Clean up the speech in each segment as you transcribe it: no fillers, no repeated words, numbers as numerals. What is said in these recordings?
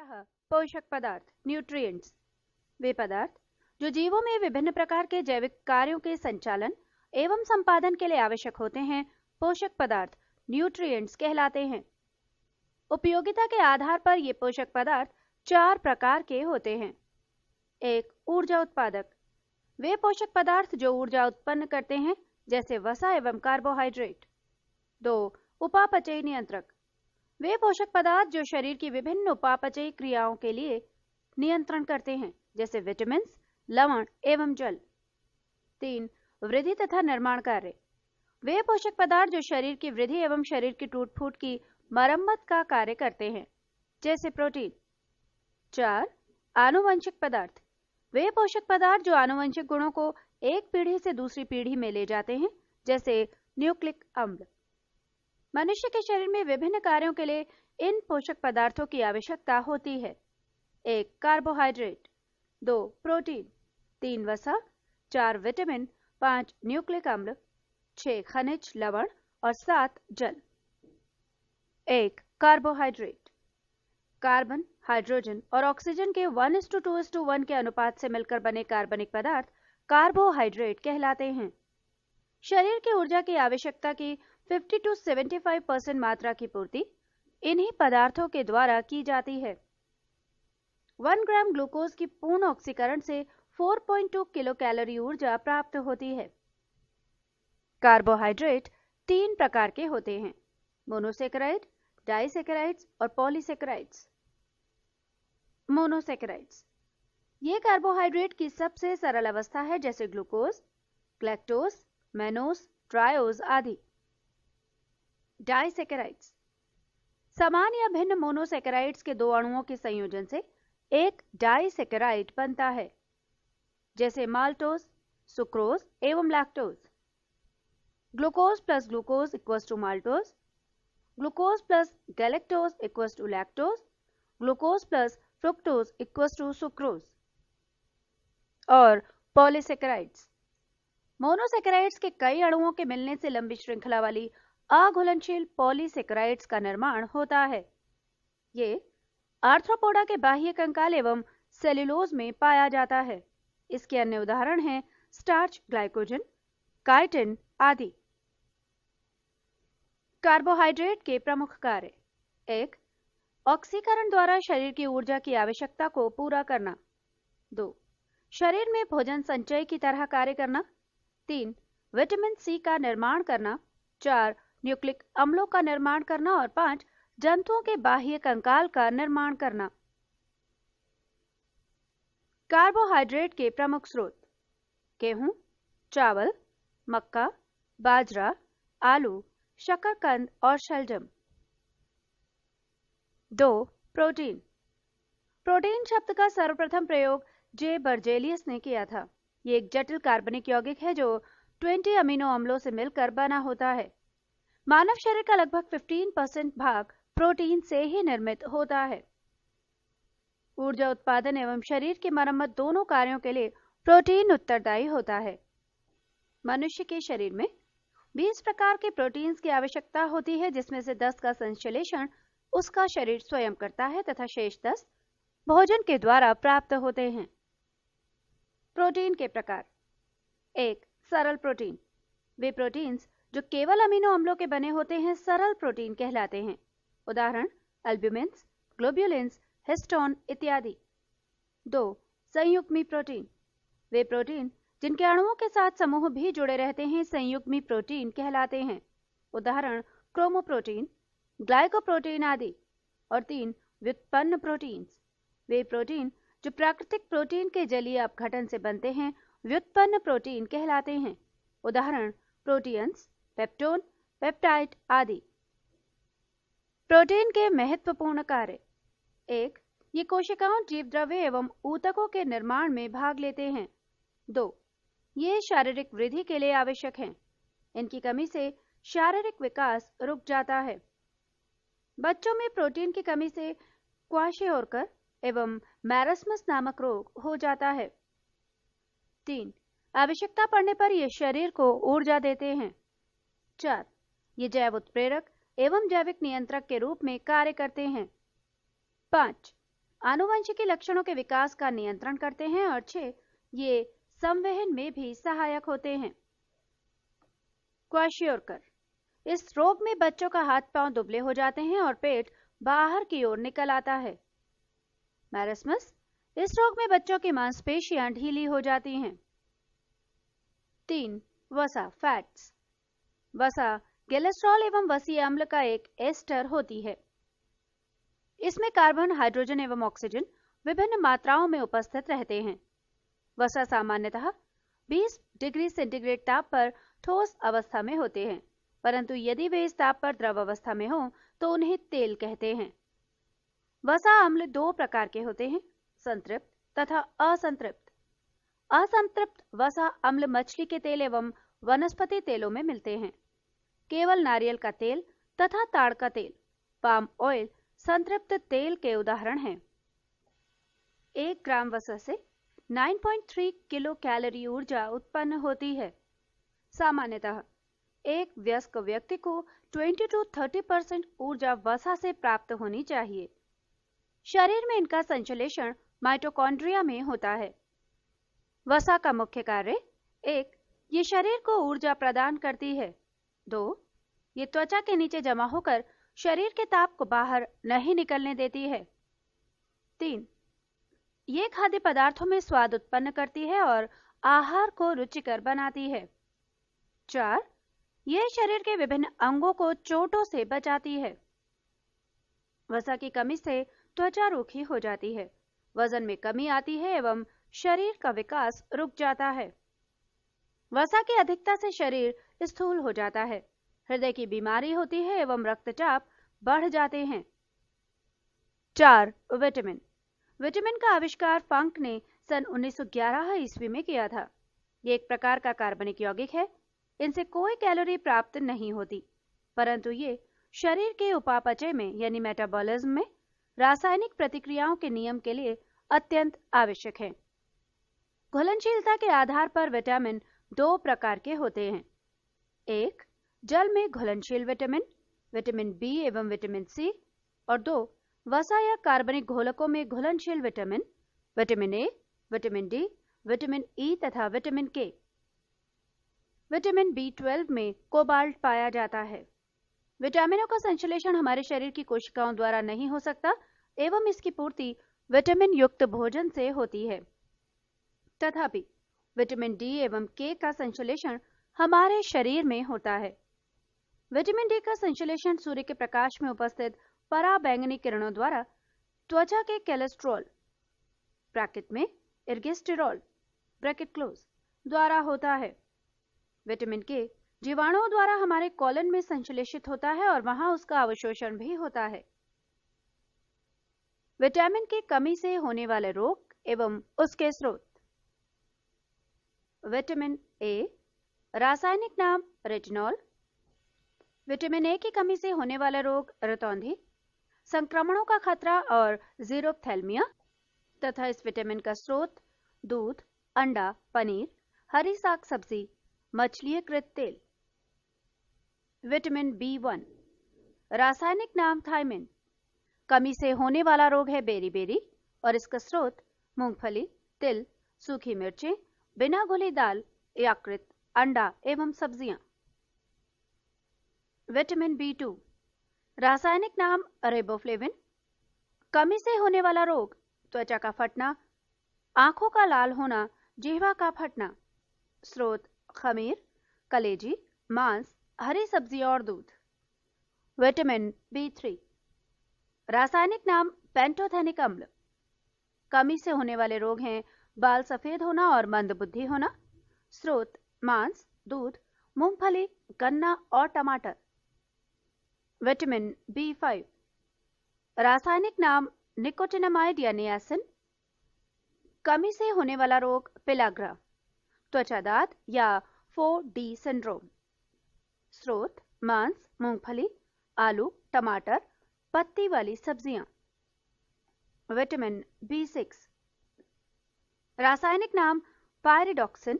पोषक पदार्थ न्यूट्रिएंट्स वे पदार्थ जो जीवों में विभिन्न प्रकार के जैविक कार्यों के संचालन एवं संपादन के लिए आवश्यक होते हैं, पोषक पदार्थ न्यूट्रिएंट्स कहलाते हैं। उपयोगिता के आधार पर ये पोषक पदार्थ 4 प्रकार के होते हैं। 1. ऊर्जा उत्पादक। वे पोषक पदार्थ जो ऊर्जा उत्पन्न करते हैं, जैसे वसा एवं कार्बोहाइड्रेट। 2. उपापचयी नियंत्रक। वे पोषक पदार्थ जो शरीर की विभिन्न उपापचयी क्रियाओं के लिए नियंत्रण करते हैं, जैसे विटामिन, लवण एवं जल। 3. वृद्धि तथा निर्माण कार्य। वे पोषक पदार्थ जो शरीर की वृद्धि एवं शरीर की टूट फूट की मरम्मत का कार्य करते हैं, जैसे प्रोटीन। 4. आनुवंशिक पदार्थ। वे पोषक पदार्थ जो आनुवंशिक गुणों को एक पीढ़ी से दूसरी पीढ़ी में ले जाते हैं, जैसे न्यूक्लिक अम्ल। मनुष्य के शरीर में विभिन्न कार्यों के लिए इन पोषक पदार्थों की आवश्यकता होती है। 1. कार्बोहाइड्रेट। 2. प्रोटीन। 3. वसा। 4. विटामिन। 5. न्यूक्लिक अम्ल। 6. खनिज लवण और 7. जल। 1. कार्बोहाइड्रेट। कार्बन, हाइड्रोजन और ऑक्सीजन के 1:2:1 के अनुपात से मिलकर बने कार्बनिक पदार्थ कार्बोहाइड्रेट कहलाते हैं। शरीर की ऊर्जा की आवश्यकता की 50 से 75% मात्रा की पूर्ति इन्हीं पदार्थों के द्वारा की जाती है। 1 ग्राम ग्लूकोज की पूर्ण ऑक्सीकरण से 4.2 किलो कैलोरी ऊर्जा प्राप्त होती है। कार्बोहाइड्रेट 3 प्रकार के होते हैं: मोनोसेकेराइड, डाइसेकेराइड्स और पॉलीसेकेराइड्स। मोनोसेकेराइड्स ये कार्बोहाइड्रेट की सबसे सरल अवस्था है, जैसे ग्लूकोज, ग्लैक्टोज, मैनोज, ट्रायोज आदि। डाइसेकेराइड्स समान या भिन्न मोनोसेकेराइड्स के 2 अणुओं के संयोजन से एक डाइसेकेराइड बनता है, जैसे माल्टोज, सुक्रोज एवं lactose. Glucose plus glucose equals to maltose, glucose plus galactose equals to lactose, glucose plus fructose equals to sucrose. और पॉलीसेकेराइड्स मोनोसेकेराइड्स के कई अणुओं के मिलने से लंबी श्रृंखला वाली अघुलनशील पॉलीसेकेराइड्स का निर्माण होता है। ये आर्थ्रोपोडा के बाह्य कंकाल एवं सेल्यूलोज में पाया जाता है। इसके अन्य उदाहरण हैं स्टार्च, ग्लाइकोजन, काइटिन आदि। कार्बोहाइड्रेट के प्रमुख कार्य: 1. ऑक्सीकरण द्वारा शरीर की ऊर्जा की आवश्यकता को पूरा करना। 2. शरीर में भोजन संचय की तरह कार्य करना। 3. विटामिन सी का निर्माण करना। 4. न्यूक्लिक अम्लों का निर्माण करना और 5. जंतुओं के बाह्य कंकाल का निर्माण करना। कार्बोहाइड्रेट के प्रमुख स्रोत: गेहूं, चावल, मक्का, बाजरा, आलू, शकरकंद और शलजम। 2. प्रोटीन। प्रोटीन शब्द का सर्वप्रथम प्रयोग जे बर्जेलियस ने किया था। ये एक जटिल कार्बनिक यौगिक है जो 20 अमीनो अम्लों से मिलकर बना होता है। मानव शरीर का लगभग 15% भाग प्रोटीन से ही निर्मित होता है। ऊर्जा उत्पादन एवं शरीर की मरम्मत दोनों कार्यों के लिए प्रोटीन उत्तरदायी होता है। मनुष्य के शरीर में 20 प्रकार के प्रोटीन्स की आवश्यकता होती है, जिसमें से 10 का संश्लेषण उसका शरीर स्वयं करता है तथा शेष 10 भोजन के द्वारा प्राप्त होते हैं। प्रोटीन के प्रकार: 1. सरल प्रोटीन। वे प्रोटीन्स जो केवल अमीनो अम्लों के बने होते हैं सरल प्रोटीन कहलाते हैं। उदाहरण एल्ब्यूमिन्स, ग्लोब्युलिन्स, हिस्टोन इत्यादि। 2. संयुग्मी प्रोटीन। वे प्रोटीन जिनके अणुओं के साथ समूह भी जुड़े रहते हैं संयुग्मी प्रोटीन कहलाते हैं। उदाहरण क्रोमोप्रोटीन, ग्लाइकोप्रोटीन आदि। और 3. व्युत्पन्न प्रोटीन्स। वे प्रोटीन जो प्राकृतिक प्रोटीन के जलीय अपघटन से बनते हैं व्युत्पन्न प्रोटीन कहलाते हैं। उदाहरण प्रोटीन्स, पेप्टोन, पेप्टाइड आदि। प्रोटीन के महत्वपूर्ण कार्य: 1. ये कोशिकाओं, जीवद्रव्य एवं ऊतकों के निर्माण में भाग लेते हैं। 2. ये शारीरिक वृद्धि के लिए आवश्यक हैं। इनकी कमी से शारीरिक विकास रुक जाता है। बच्चों में प्रोटीन की कमी से क्वाशियोरकर एवं मैरस्मस नामक रोग हो जाता है। 3. आवश्यकता पड़ने पर ये शरीर को ऊर्जा देते हैं। 4. ये जैव उत्प्रेरक एवं जैविक नियंत्रक के रूप में कार्य करते हैं। 5. आनुवंशिकी लक्षणों के विकास का नियंत्रण करते हैं। और 6, ये संवहन में भी सहायक होते हैं। क्वाशियोरकर, इस रोग में बच्चों का हाथ पांव दुबले हो जाते हैं और पेट बाहर की ओर निकल आता है। मैरस्मस, इस रोग में बच्चों की मांसपेशियां ढीली हो जाती हैं। 3, वसा फैट्स। वसा कोलेस्ट्रॉल एवं वसीय अम्ल का एक एस्टर होती है। इसमें कार्बन, हाइड्रोजन एवं ऑक्सीजन विभिन्न मात्राओं में उपस्थित रहते हैं। वसा सामान्यतः 20 डिग्री सेंटीग्रेड ताप पर ठोस अवस्था में होते हैं, परंतु यदि वे इस ताप पर द्रव अवस्था में हों तो उन्हें तेल कहते हैं। वसा अम्ल 2 प्रकार के होते हैं, संतृप्त तथा असंतृप्त। असंतृप्त वसा अम्ल मछली के तेल एवं वनस्पति तेलों में मिलते हैं। केवल नारियल का तेल तथा ताड़ का तेल, पाम ऑयल संतृप्त तेल के उदाहरण हैं। 1 ग्राम वसा से 9.3 किलो कैलोरी ऊर्जा उत्पन्न होती है। सामान्यतः एक वयस्क व्यक्ति को 20 to 30% ऊर्जा वसा से प्राप्त होनी चाहिए। शरीर में इनका संश्लेषण माइटोकॉन्ड्रिया में होता है। वसा का मुख्य कार्य: 1, ये शरीर को ऊर्जा प्रदान करती है। 2, ये त्वचा के नीचे जमा होकर शरीर के ताप को बाहर नहीं निकलने देती है। 3, ये खाद्य पदार्थों में स्वाद उत्पन्न करती है और आहार को रुचिकर बनाती है। 4, यह शरीर के विभिन्न अंगों को चोटों से बचाती है। वसा की कमी से त्वचा रूखी हो जाती है, वजन में कमी आती है एवं शरीर का विकास रुक जाता है। वसा की अधिकता से शरीर स्थूल हो जाता है, हृदय की बीमारी होती है एवं रक्तचाप बढ़ जाते हैं। 4, विटामिन। विटामिन का आविष्कार फंक ने सन 1911 ईस्वी में किया था। ये एक प्रकार का कार्बनिक यौगिक है। इनसे कोई कैलोरी प्राप्त नहीं होती, परंतु ये शरीर के उपापचय में यानी मेटाबॉलिज्म में रासायनिक प्रतिक्रियाओं के नियम के लिए अत्यंत आवश्यक है। घुलनशीलता के आधार पर विटामिन 2 प्रकार के होते हैं। 1, जल में घुलनशील विटामिन, विटामिन बी एवं विटामिन सी। और 2, वसा या कार्बनिक घोलकों में घुलनशील vitamin, vitamin A, vitamin D, vitamin E तथा विटामिन के। विटामिन B12 में कोबाल्ट पाया जाता है। विटामिनों का संश्लेषण हमारे शरीर की कोशिकाओं द्वारा नहीं हो सकता एवं इसकी पूर्ति विटामिन युक्त भोजन से होती है। तथापि विटामिन डी एवं के का संश्लेषण हमारे शरीर में होता है। विटामिन डी का संश्लेषण सूर्य के प्रकाश में उपस्थित पराबैंगनी किरणों द्वारा त्वचा के कोलेस्ट्रॉल ब्रैकेट में इर्गिस्टेरॉल ब्रैकेट क्लोज द्वारा होता है। विटामिन के जीवाणुओं द्वारा हमारे कोलन में संश्लेषित होता है और वहां उसका अवशोषण भी होता है। विटामिन की कमी से होने वाले रोग एवं उसके स्रोत। विटामिन ए, रासायनिक नाम रेटिनॉल। विटामिन ए की कमी से होने वाले रोग रतौंधी, संक्रमणों का खतरा और जीरोप्थेल्मिया तथा इस विटामिन का स्रोत दूध, अंडा, पनीर, हरी साग सब्जी, मछलीकृत तेल। विटामिन B1, रासायनिक नाम थायमिन। कमी से होने वाला रोग है बेरी और इसका स्रोत मूंगफली, तिल, सूखी मिर्चें, बिना घुली दाल, यकृत, अंडा एवं सब्जियां। विटामिन B2, रासायनिक नाम रिबोफ्लेविन। कमी से होने वाला रोग त्वचा का फटना, आंखों का लाल होना, जिह्वा का फटना। स्रोत खमीर, कलेजी, मांस, हरी सब्जियां और दूध। विटामिन B3, रासायनिक नाम पेंटोथेनिक अम्ल। कमी से होने वाले रोग हैं बाल सफेद होना और मंदबुद्धि होना। स्रोत मांस, दूध, मूंगफली, गन्ना और टमाटर। विटामिन B5, रासायनिक नाम निकोटिनामाइड या नियासिन। कमी से होने वाला रोग पेलाग्रा, त्वचा दाद या 4D सिंड्रोम। स्रोत मांस, मूंगफली, आलू, टमाटर, पत्ती वाली सब्जियां। विटामिन B6, रासायनिक नाम पायरिडॉक्सिन।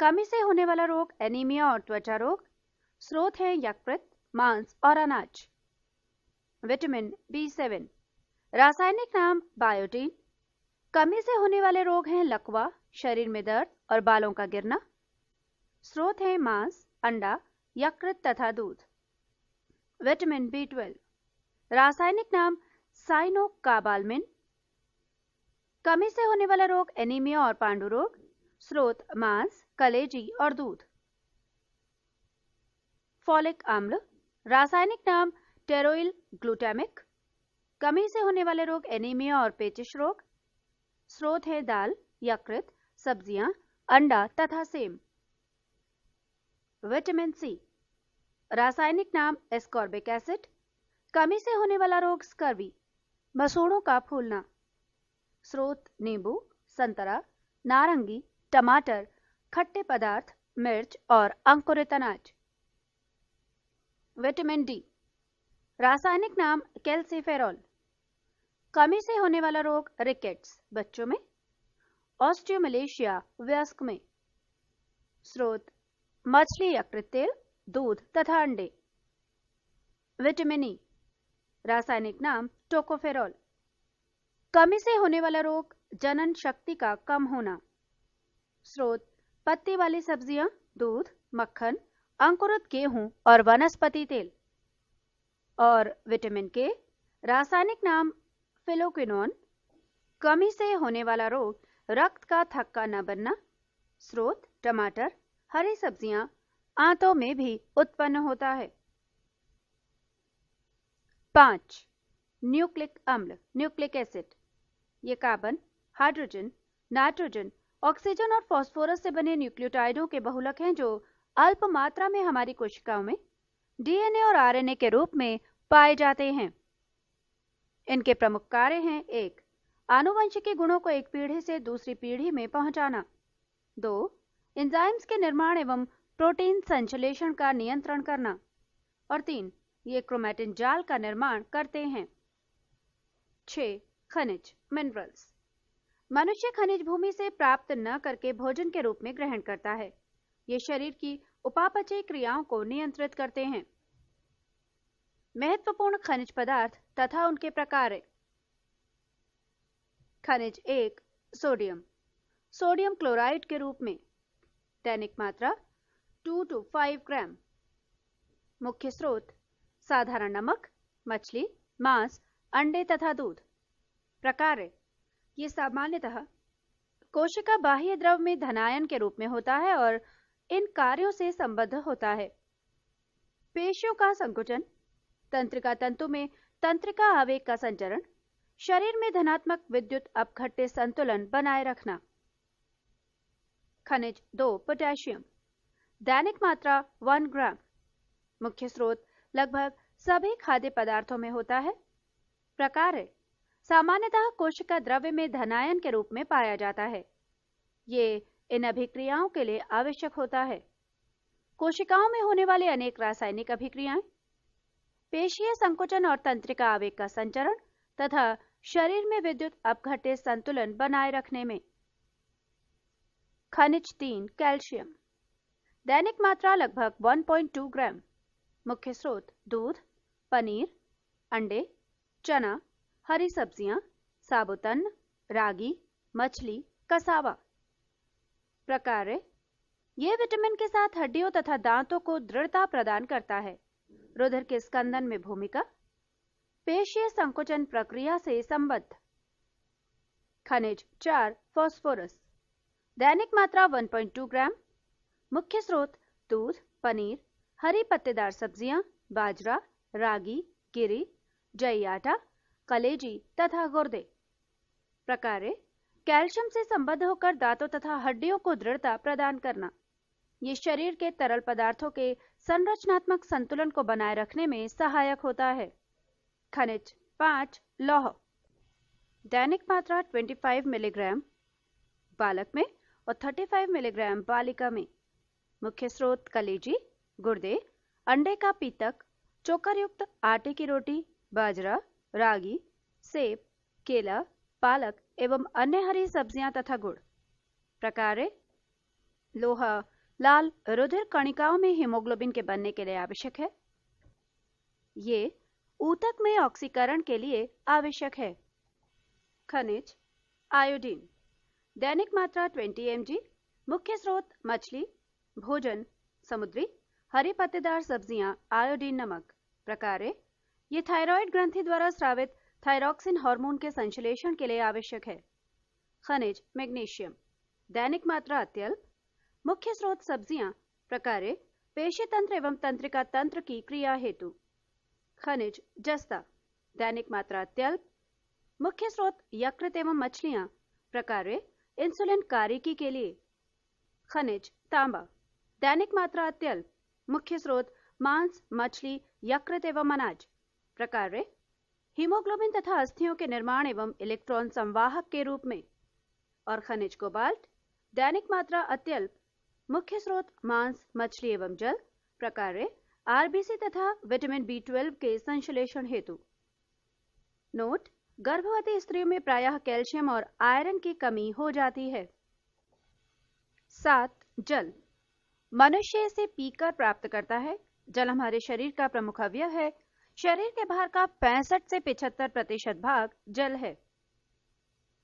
कमी से होने वाला रोग एनीमिया और त्वचा रोग। स्रोत है यकृत, मांस और अनाज। विटामिन B7, रासायनिक नाम बायोटीन। कमी से होने वाले रोग हैं लकवा, शरीर में दर्द और बालों का गिरना। स्रोत हैं मांस, अंडा, यकृत तथा दूध। Vitamin B12। रासायनिक नाम साइनोकाबालमिन। कमी से होने वाला रोग एनीमिया और पांडु रोग। स्रोत मांस, कलेजी और दूध। फोलिक अम्ल। रासायनिक नाम टेरोइल ग्लूटामिक। कमी से होने वाले रोग एनीमिया और पेचिश रोग। स्रोत है दाल, यकृत, सब्जियां, अंडा तथा सेम। Vitamin C. रासायनिक नाम एस्कॉर्बिक एसिड। कमी से होने वाला रोग स्कर्वी, मसूड़ों का फूलना। स्रोत नींबू, संतरा, नारंगी, टमाटर, खट्टे पदार्थ, मिर्च और अंकुरित अनाज। Vitamin D. रासायनिक नाम कैल्सिफेरॉल। कमी से होने वाला रोग रिकेट्स, बच्चों में। ऑस्टियोमलेशिया, वयस्क में। स्रोत मछली, यकृत तेल, दूध तथा अंडे। Vitamin E. रासायनिक नाम टोकोफेरॉल। कमी से होने वाला रोग जनन शक्ति का कम होना। स्रोत पत्ती वाली सब्जियां, दूध, मक्खन, अंकुरित गेहूं और वनस्पति तेल। और विटामिन के। रासायनिक नाम फिलोक्विनोन। कमी से होने वाला रोग रक्त का थक्का न बनना। स्रोत टमाटर, हरी सब्जियां, आंतों में भी उत्पन्न होता है। 5. न्यूक्लिक अम्ल, न्यूक्लिक एसिड। ये कार्बन, हाइड्रोजन, नाइट्रोजन, ऑक्सीजन और फास्फोरस से बने न्यूक्लियोटाइडों के बहुलक हैं जो अल्प मात्रा में हमारी कोशिकाओं में डीएनए और आरएनए के रूप में पाए जाते हैं। इनके प्रमुख कार्य हैं: 1. आनुवंशिकी गुणों को एक पीढ़ी से दूसरी पीढ़ी में पहुंचाना। 2. एंजाइम्स के निर्माण एवं प्रोटीन संश्लेषण का नियंत्रण करना। और 3. ये क्रोमैटिन जाल का निर्माण करते हैं। 6. खनिज, मिनरल्स। मनुष्य खनिज भूमि से प्राप्त न करके भोजन के रूप में ग्रहण करता है। ये शरीर की उपापचयी क्रियाओं को नियंत्रित करते हैं। महत्वपूर्ण खनिज पदार्थ तथा उनके प्रकार। खनिज 1. सोडियम, सोडियम क्लोराइड के रूप में। दैनिक मात्रा 2 to 5 ग्राम। मुख्य स्रोत साधारण नमक, मछली, मांस, अंडे तथा दूध। प्रकार: ये सामान्यतः कोशिका बाह्य द्रव में धनायन के रूप में होता है और इन कार्यों से संबद्ध होता है: पेशियों का संकुचन, तंत्रिका तंतु में तंत्रिका आवेग का संचरण, शरीर में धनात्मक विद्युत अपघट्य संतुलन बनाए रखना। खनिज 2. पोटेशियम, दैनिक मात्रा 1 ग्राम। मुख्य स्रोत लगभग सभी खाद्य पदार्थों में होता है। प्रकार: सामान्यतः कोशिका द्रव्य में धनायन के रूप में पाया जाता है। ये इन अभिक्रियाओं के लिए आवश्यक होता है: कोशिकाओं में होने वाली अनेक रासायनिक अभिक्रियाएं, पेशीय संकुचन और तंत्रिका आवेग का संचरण तथा शरीर में विद्युत अपघट्य संतुलन बनाए रखने में। खनिज 3. कैल्शियम, दैनिक मात्रा लगभग 1.2 ग्राम। मुख्य स्रोत दूध, पनीर, अंडे, चना, हरी सब्जियां, साबुत अन्न, रागी, मछली, कसावा। प्रकार: ये विटामिन के साथ हड्डियों तथा दांतों को दृढ़ता प्रदान करता है। रुधिर के स्कंदन में भूमिका, पेशीय संकुचन प्रक्रिया से संबद्ध। खनिज 4. फास्फोरस, दैनिक मात्रा 1.2 ग्राम। मुख्य स्रोत दूध, पनीर, हरी पत्तेदार सब्जियां, बाजरा, रागी, गिरी, जई आटा, कलेजी तथा गुर्दे। प्रकार: कैल्शियम से संबद्ध होकर दांतों तथा हड्डियों को दृढ़ता प्रदान करना। ये शरीर के तरल पदार्थों के संरचनात्मक संतुलन को बनाए रखने में सहायक होता है। खनिज 5. लौह, दैनिक मात्रा 25 मिलीग्राम बालक में और 35 मिलीग्राम बालिका में। मुख्य स्रोत कलेजी, गुर्दे, अंडे का पीतक, चोकर युक्त आटे की रोटी, बाजरा, रागी, सेब, केला, पालक एवं अन्य हरी सब्जियां तथा गुड़। प्रकार: लोहा लाल रुधिर कणिकाओं में हीमोग्लोबिन के बनने के लिए आवश्यक है। ये ऊतक में ऑक्सीकरण के लिए आवश्यक है। खनिज आयोडीन, दैनिक मात्रा 20 mg, मुख्य स्रोत मछली, भोजन समुद्री, हरी पत्तेदार सब्जियां, आयोडीन नमक। प्रकार्य ये थायराइड ग्रंथि द्वारा स्रावित थायरॉक्सिन हार्मोन के संश्लेषण के लिए आवश्यक है। खनिज मैग्नीशियम, दैनिक मात्रा अत्यल्प, मुख्य स्रोत सब्जियां। प्रकार्य पेशी तंत्र एवं तंत्रिका तंत्र की क्रिया हेतु। खनिज जस्ता, दैनिक मात्रा अत्यल्प, मुख्य स्रोत यकृत एवं मछलियां। प्रकार्य इंसुलिन कारिकी के लिए। खनिज तांबा, दैनिक मात्रा अत्यल्प, मुख्य स्रोत मांस, मछली, यकृत एवं अनाज। प्रकार्य हीमोग्लोबिन तथा अस्थियों के निर्माण एवं इलेक्ट्रॉन संवाहक के रूप में। और खनिज कोबाल्ट, दैनिक मात्रा अत्यल्प, मुख्य स्रोत मांस, मछली एवं जल। प्रकार्य आरबीसी तथा विटामिन B12 के संश्लेषण हेतु। नोट, गर्भवती स्त्रियों में प्रायः कैल्शियम और आयरन की कमी हो जाती है। 7. जल, मनुष्य इसे पीकर प्राप्त करता है। जल हमारे शरीर का प्रमुख अवयव है। शरीर के भार का 65 से 75% भाग जल है।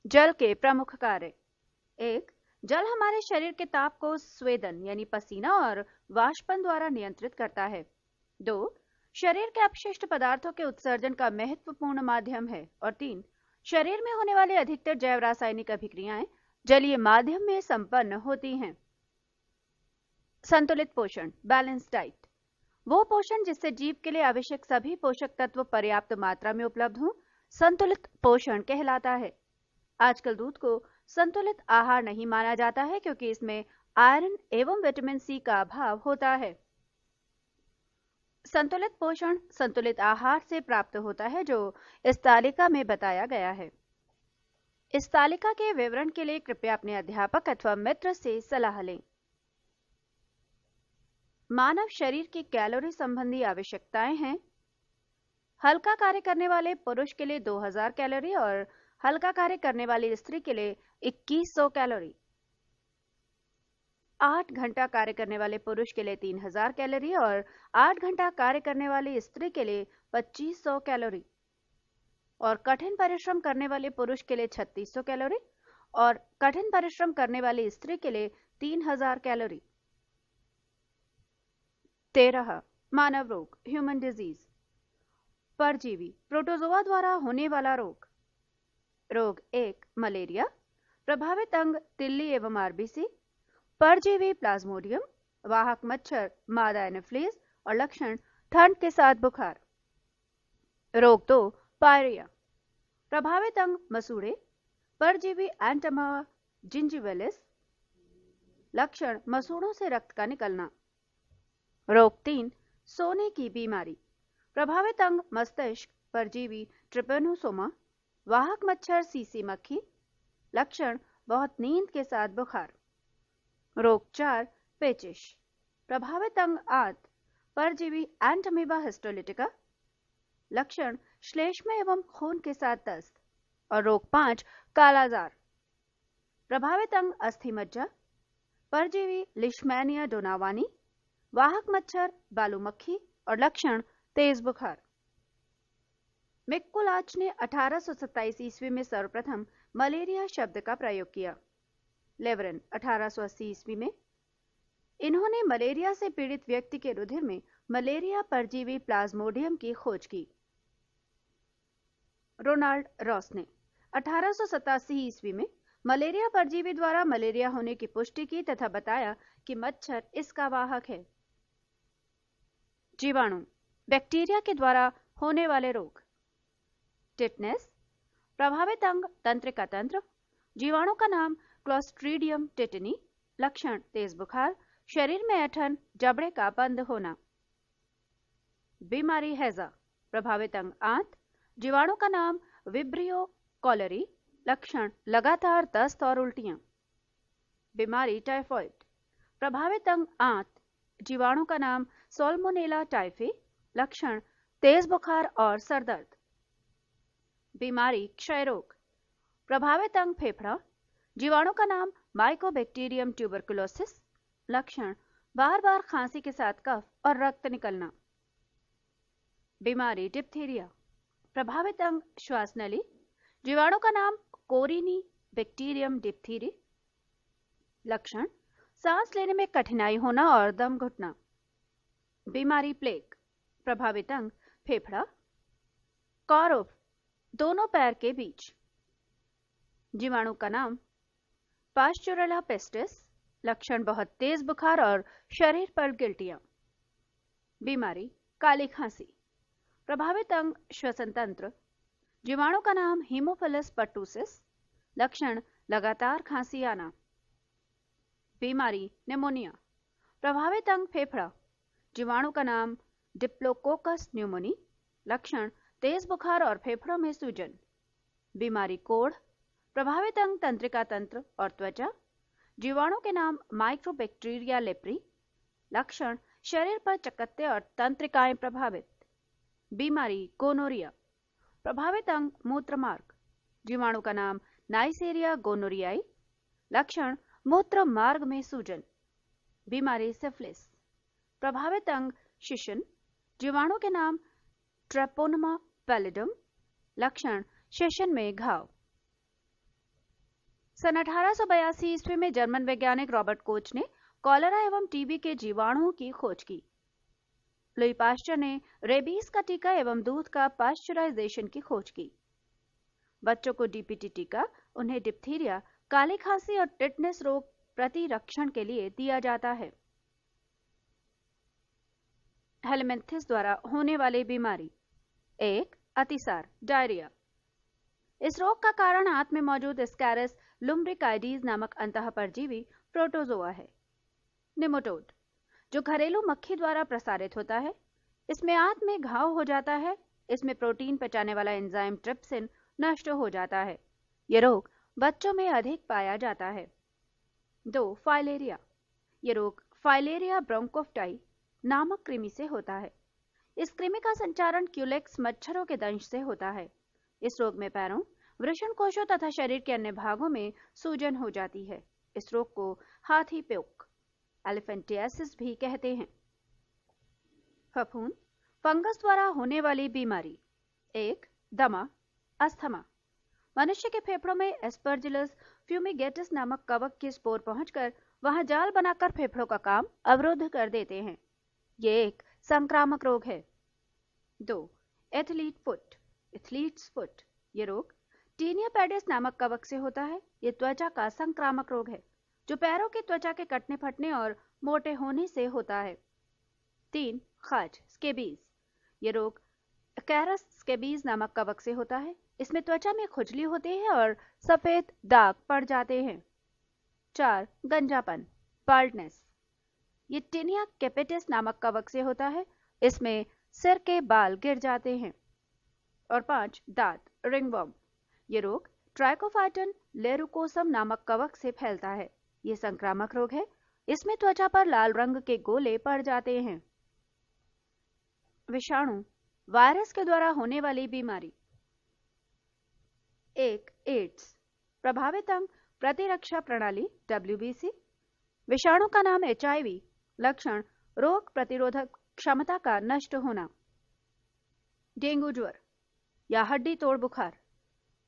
जल के प्रमुख कार्य। 1. जल हमारे शरीर के ताप को स्वेदन यानी पसीना और वाष्पन द्वारा नियंत्रित करता है। 2. शरीर के अपशिष्ट पदार्थों के उत्सर्जन का महत्वपूर्ण माध्यम है। और 3. शरीर में होने वाली अधिकतर जैव रासायनिक अभिक्रियाएं जलीय माध्यम में संपन्न होती हैं। संतुलित पोषण, बैलेंस डाइट, वो पोषण जिससे जीव के लिए आवश्यक सभी पोषक तत्व पर्याप्त मात्रा में उपलब्ध हों, संतुलित पोषण कहलाता है। आजकल दूध को संतुलित आहार नहीं माना जाता है क्योंकि इसमें आयरन एवं विटामिन सी का अभाव होता है। संतुलित पोषण संतुलित आहार से प्राप्त होता है जो इस तालिका में बताया गया है। इस तालिका के विवरण के लिए कृपया अपने अध्यापक अथवा मित्र से सलाह लें। मानव शरीर की कैलोरी संबंधी आवश्यकताएं हैं। हल्का कार्य करने वाले पुरुष के लिए 2000 कैलोरी और हल्का कार्य करने वाली स्त्री के लिए 2100 कैलोरी। 8 घंटा कार्य करने वाले पुरुष के लिए 3000 कैलोरी और 8 घंटा कार्य करने वाली स्त्री के लिए 2500 कैलोरी। और कठिन परिश्रम करने वाले पुरुष के लिए 3600 कैलोरी और कठिन परिश्रम करने वाली स्त्री के लिए 3000 कैलोरी। 13. मानव रोग, ह्यूमन डिजीज, परजीवी, प्रोटोजोआ द्वारा होने वाला रोग। रोग 1. मलेरिया, प्रभावित अंग तिल्ली एवं आरबीसी, परजीवी प्लाज्मोडियम, वाहक मच्छर मादा एनोफ्लीज और लक्षण ठंड के साथ बुखार। रोग 2. पायरिया, प्रभावित अंग मसूड़े, परजीवी एंटमा जिंजिविलिस, लक्षण मसूड़ों से रक्त का निकलना। रोग 3. सोने की बीमारी, प्रभावित अंग मस्तिष्क, परजीवी ट्रिपेनोसोमा, वाहक मच्छर सीसी मक्खी, लक्षण बहुत नींद के साथ बुखार। रोग 4. पेचिश, प्रभावित अंग आंत, परजीवी एंटमीबा हिस्टोलिटिका, लक्षण श्लेष्मा एवं खून के साथ दस्त। और रोग 5. कालाजार, प्रभावित अंग अस्थि मज्जा, परजीवी लिशमैनिया डोनावानी, वाहक मच्छर बालू मक्खी और लक्षण तेज बुखार। मिक्कुलाच ने 1827 ईस्वी में सर्वप्रथम मलेरिया शब्द का प्रयोग किया। लेवरन 1880 ईस्वी में। इन्होंने मलेरिया से पीड़ित व्यक्ति के रुधिर में मलेरिया परजीवी प्लाज्मोडियम की खोज की। रोनाल्ड रॉस ने 1887 ईस्वी में मलेरिया परजीवी द्वारा मलेरिया होने की पुष्टि की तथा बताया कि मच्छर इसका वाहक है। जीवाणु, बैक्टीरिया के द्वारा होने वाले रोग। टिटनेस, प्रभावित अंग तंत्रिका तंत्र, जीवाणु का नाम क्लोस्ट्रीडियम टिटनी, लक्षण तेज बुखार, शरीर में ऐंठन, जबड़े का बंद होना। बीमारी हैजा, प्रभावित अंग आंत, जीवाणु का नाम विब्रियो कॉलेरी, लक्षण लगातार दस्त और उल्टियां। बीमारी टाइफॉइड, प्रभावित अंग आंत, जीवाणु का नाम सोल्मोनेला टाइफी, लक्षण तेज बुखार और सरदर्द। बीमारी क्षय रोग, प्रभावित अंग फेफड़ा, जीवाणु का नाम माइकोबैक्टीरियम ट्यूबरकुलोसिस, लक्षण बार बार खांसी के साथ कफ और रक्त निकलना। बीमारी डिप्थीरिया, प्रभावित अंग श्वास नली, जीवाणु का नाम कोरिनी बैक्टीरियम डिप्थीरी। लक्षण सांस लेने में कठिनाई होना और दम घुटना। बीमारी प्लेग। प्रभावित अंग फेफड़ा। कॉर्व दोनों पैर के बीच। जीवाणु का नाम पास्चुरेला पेस्टिस। लक्षण बहुत तेज बुखार और शरीर पर गिल्टियां। बीमारी काली खांसी। प्रभावित अंग श्वसन तंत्र। जीवाणु का नाम हीमोफिलस पर्टुसिस। लक्षण लगातार खांसी आना। बीमारी निमोनिया। प्रभावित अंग फेफड़ा। जीवाणु का नाम डिप्लोकोकस न्यूमोनी। लक्षण तेज बुखार और फेफड़ों में सूजन। बीमारी कोढ़। प्रभावित अंग तंत्रिका तंत्र और त्वचा। जीवाणु के नाम माइक्रोबैक्टीरिया लेप्री। लक्षण शरीर पर चकत्ते और तंत्रिकाएं प्रभावित। बीमारी गोनोरिया। प्रभावित अंग मूत्र मार्ग। जीवाणु का नाम नाइसेरिया गोनोरियाई। लक्षण मूत्र मार्ग में सूजन। बीमारी सिफिलिस। प्रभावित अंग शिशन। जीवाणु के नाम ट्रेपोनोमा पैलिडम। लक्षण शिशन में घाव। सन 1882 ईस्वी में जर्मन वैज्ञानिक रॉबर्ट कोच ने कॉलेरा एवं टीबी के जीवाणुओं की खोज की। लुई पास्चर ने रेबीज का टीका एवं दूध का पाश्चराइजेशन की खोज की। बच्चों को डीपीटी टीका उन्हें डिप्थीरिया, काली खांसी और टिटनेस रोग प्रतिरक्षण के लिए दिया जाता है। हेलमिंथिस द्वारा होने वाली बीमारी। 1. अतिसार डायरिया। इस रोग का कारण आंत में मौजूद स्कैरस लुम्ब्रिकाइडीज नामक अंतःपरजीवी प्रोटोजोआ है। निमोटोड जो घरेलू मक्खी द्वारा प्रसारित होता है। इसमें आंत में घाव हो जाता है। इसमें प्रोटीन पचाने वाला एंजाइम ट्रिप्सिन नष्ट हो जाता है। यह रोग बच्चों में अधिक पाया जाता है। 2. फाइलेरिया। यह रोग फाइलेरिया ब्रोंकोफ्टाई नामक कृमि से होता है। इस कृमि का संचारण क्यूलेक्स मच्छरों के दंश से होता है। इस रोग में पैरों, वृषण कोशों तथा शरीर के अन्य भागों में सूजन हो जाती है। इस रोग को हाथी प्योक एलिफेंटियासिस भी कहते हैं। फफूंद फंगस द्वारा होने वाली बीमारी। 1. दमा अस्थमा। मनुष्य के फेफड़ों में एस्परजिलस फ्यूमिगेटिस नामक कवक के स्पोर पहुंचकर वहां जाल बनाकर फेफड़ों का काम अवरुद्ध कर देते हैं। यह एक संक्रामक रोग है। 2. Athletes foot. यह रोग टीनिया पेडिस नामक कवक से होता है। यह त्वचा का संक्रामक रोग है जो पैरों की त्वचा के कटने फटने और मोटे होने से होता है। 3. खाज स्केबीज। यह रोग कैरस स्केबीज नामक कवक से होता है। इसमें त्वचा में खुजली होती है और सफेद दाग पड़ जाते हैं। 4. गंजापन बाल्डनेस। ये टिनिया कैपेटिस नामक कवक से होता है। इसमें सिर के बाल गिर जाते हैं। और 5. दांत रिंगवर्म। ये रोग ट्राइकोफाइटन लेरुकोसम नामक कवक से फैलता है। यह संक्रामक रोग है। इसमें त्वचा पर लाल रंग के गोले पड़ जाते हैं। विषाणु वायरस के द्वारा होने वाली बीमारी। 1. एड्स। प्रभावित अंग प्रतिरक्षा प्रणाली WBC। विषाणु का नाम HIV। लक्षण रोग प्रतिरोधक क्षमता का नष्ट होना। डेंगू ज्वर या हड्डी तोड़ बुखार।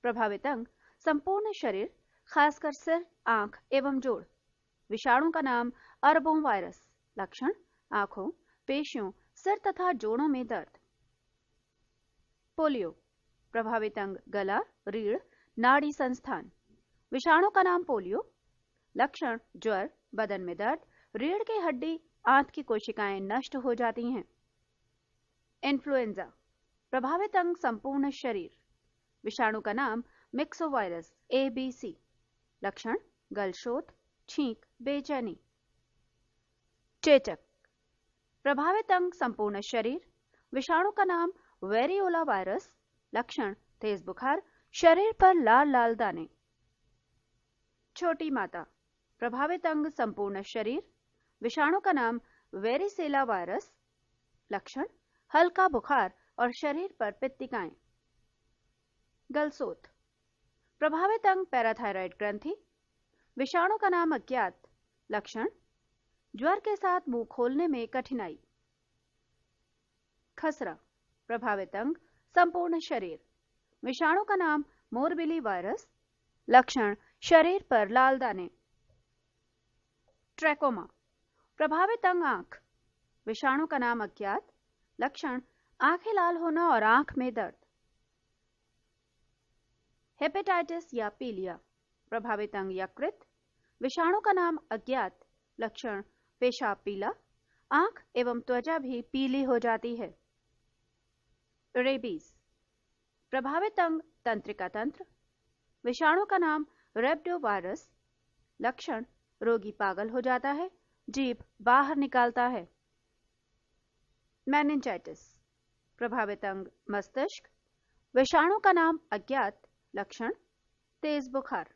प्रभावित अंग संपूर्ण शरीर, खासकर सिर, आंख एवं जोड़। विषाणु का नाम अरबों वायरस। लक्षण आंखों, पेशियों, सिर तथा जोड़ों में दर्द। पोलियो। प्रभावित अंग गला, रीढ़, नाड़ी संस्थान। विषाणु का नाम पोलियो। लक्षण ज्वर, बदन में दर्द, रीढ़ की हड्डी, आंत की कोशिकाएं नष्ट हो जाती हैं। इन्फ्लुएंजा। प्रभावित अंग संपूर्ण शरीर। विषाणु का नाम मिक्सोवायरस ABC। लक्षण गलशोथ, छींक, बेचैनी। चेचक। प्रभावित अंग संपूर्ण शरीर। विषाणु का नाम वेरियोला वायरस। लक्षण तेज बुखार, शरीर पर लाल लाल दाने। छोटी माता। प्रभावित अंग संपूर्ण शरीर। विषाणु का नाम वेरिसेला वायरस। लक्षण हल्का बुखार और शरीर पर पित्तिकाएं। गलसोथ। प्रभावित अंग पैराथायरॉइड ग्रंथि। विषाणु का नाम अज्ञात। लक्षण ज्वर के साथ मुंह खोलने में कठिनाई। खसरा। प्रभावित अंग संपूर्ण शरीर। विषाणु का नाम मोरबिली वायरस। लक्षण शरीर पर लाल दाने। ट्रैकोमा, प्रभावित अंग आंख, विषाणु का नाम अज्ञात, लक्षण आंखें लाल होना और आंख में दर्द। हेपेटाइटिस या पीलिया, प्रभावित अंग यकृत, विषाणु का नाम अज्ञात, लक्षण पेशाब पीला, आंख एवं त्वचा भी पीली हो जाती है। रेबीज, प्रभावित अंग तंत्रिका तंत्र, विषाणु का नाम रेब्डोवायरस, लक्षण रोगी पागल हो जाता है, जीभ बाहर निकालता है। मेनिंजाइटिस, प्रभावित अंग मस्तिष्क, विषाणु का नाम अज्ञात, लक्षण तेज बुखार।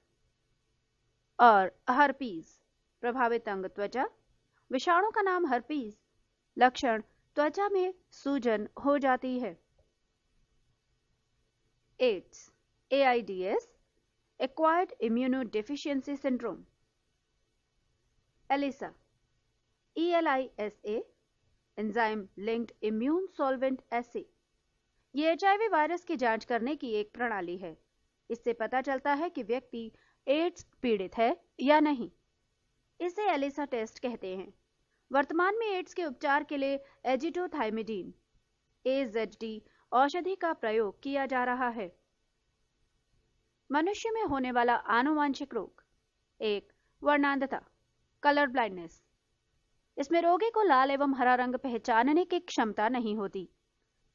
और हर्पीज, प्रभावित अंग त्वचा, विषाणु का नाम हर्पीज, लक्षण त्वचा में सूजन हो जाती है। AIDS, AIDS, acquired immunodeficiency syndrome. ELISA, ELISA, enzyme linked immune solvent assay. ये HIV वायरस की जांच करने की एक प्रणाली है। इससे पता चलता है कि व्यक्ति एड्स पीड़ित है या नहीं। इसे एलिसा टेस्ट कहते हैं। वर्तमान में एड्स के उपचार के लिए एजिडोथाइमिडीन AZD औषधि का प्रयोग किया जा रहा है। मनुष्य में होने वाला आनुवांशिक रोग। एक, वर्णांधता, कलर ब्लाइंडनेस। इसमें रोगी को लाल एवं हरा रंग पहचानने की क्षमता नहीं होती।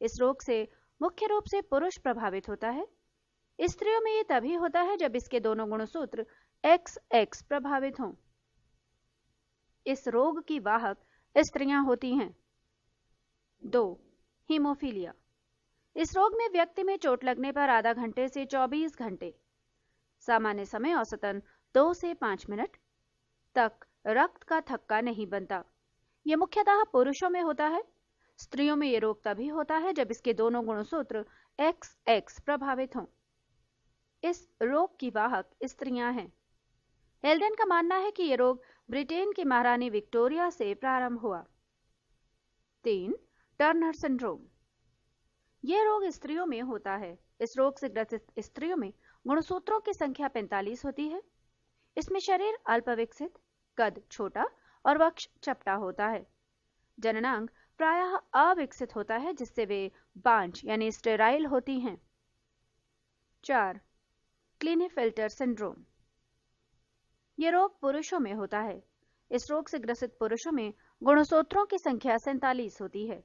इस रोग से मुख्य रूप से पुरुष प्रभावित होता है। स्त्रियों में यह तभी होता है जब इसके दोनों गुणसूत्र XX प्रभावित हों। इस रोग की वाहक स्त्रियां होती हैं। 2, हीमोफीलिया। इस रोग में व्यक्ति में चोट लगने पर आधा घंटे से 24 घंटे, सामान्य समय औसतन 2 से 5 मिनट तक रक्त का थक्का नहीं बनता। यह मुख्यतः पुरुषों में होता है। स्त्रियों में यह रोग तभी होता है जब इसके दोनों गुणसूत्र XX प्रभावित हों। इस रोग की वाहक स्त्रियां हैं। हेल्डन का मानना है कि यह रोग ब्रिटेन की महारानी विक्टोरिया से प्रारंभ हुआ। 3, टर्नर सिंड्रोम। यह रोग स्त्रियों में होता है। इस रोग से ग्रसित स्त्रियों में गुणसूत्रों की संख्या 45 होती है। इसमें शरीर अल्प विकसित, कद छोटा और वक्ष चपटा होता है। जननांग प्रायः अविकसित होता है, जिससे वे बांझ यानी स्टेराइल होती हैं। 4, क्लिनेफेल्टर सिंड्रोम। यह रोग पुरुषों में होता है। इस रोग से ग्रसित पुरुषों में गुणसूत्रों की संख्या 47 होती है।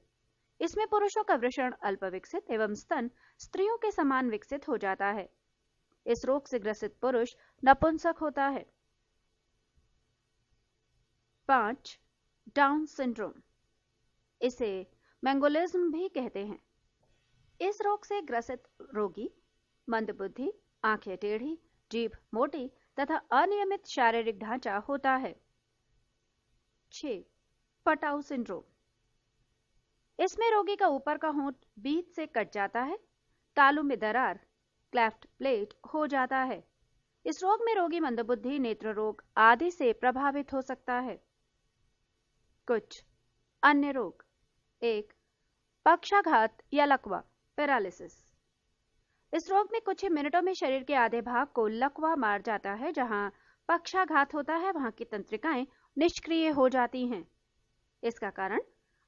इसमें पुरुषों का वृषण अल्प विकसित एवं स्तन स्त्रियों के समान विकसित हो जाता है। इस रोग से ग्रसित पुरुष नपुंसक होता है। 5, डाउन सिंड्रोम। इसे मैंगोलिज्म भी कहते हैं। इस रोग से ग्रसित रोगी मंदबुद्धि, आंखें टेढ़ी, जीभ मोटी तथा अनियमित शारीरिक ढांचा होता है। 6, पटाउ सिंड्रोम। इसमें रोगी का ऊपर का होंठ बीच से कट जाता है, तालू में दरार, क्लेफ्ट प्लेट हो जाता है। इस रोग में रोगी मंदबुद्धि, नेत्र रोग आदि से प्रभावित हो सकता है। कुछ अन्य रोग। 1, पक्षाघात या लकवा, पैरालिसिस। इस रोग में कुछ ही मिनटों में शरीर के आधे भाग को लकवा मार जाता है। जहां पक्षाघात होता है वहां की तंत्रिकाएं निष्क्रिय हो जाती हैं। इसका कारण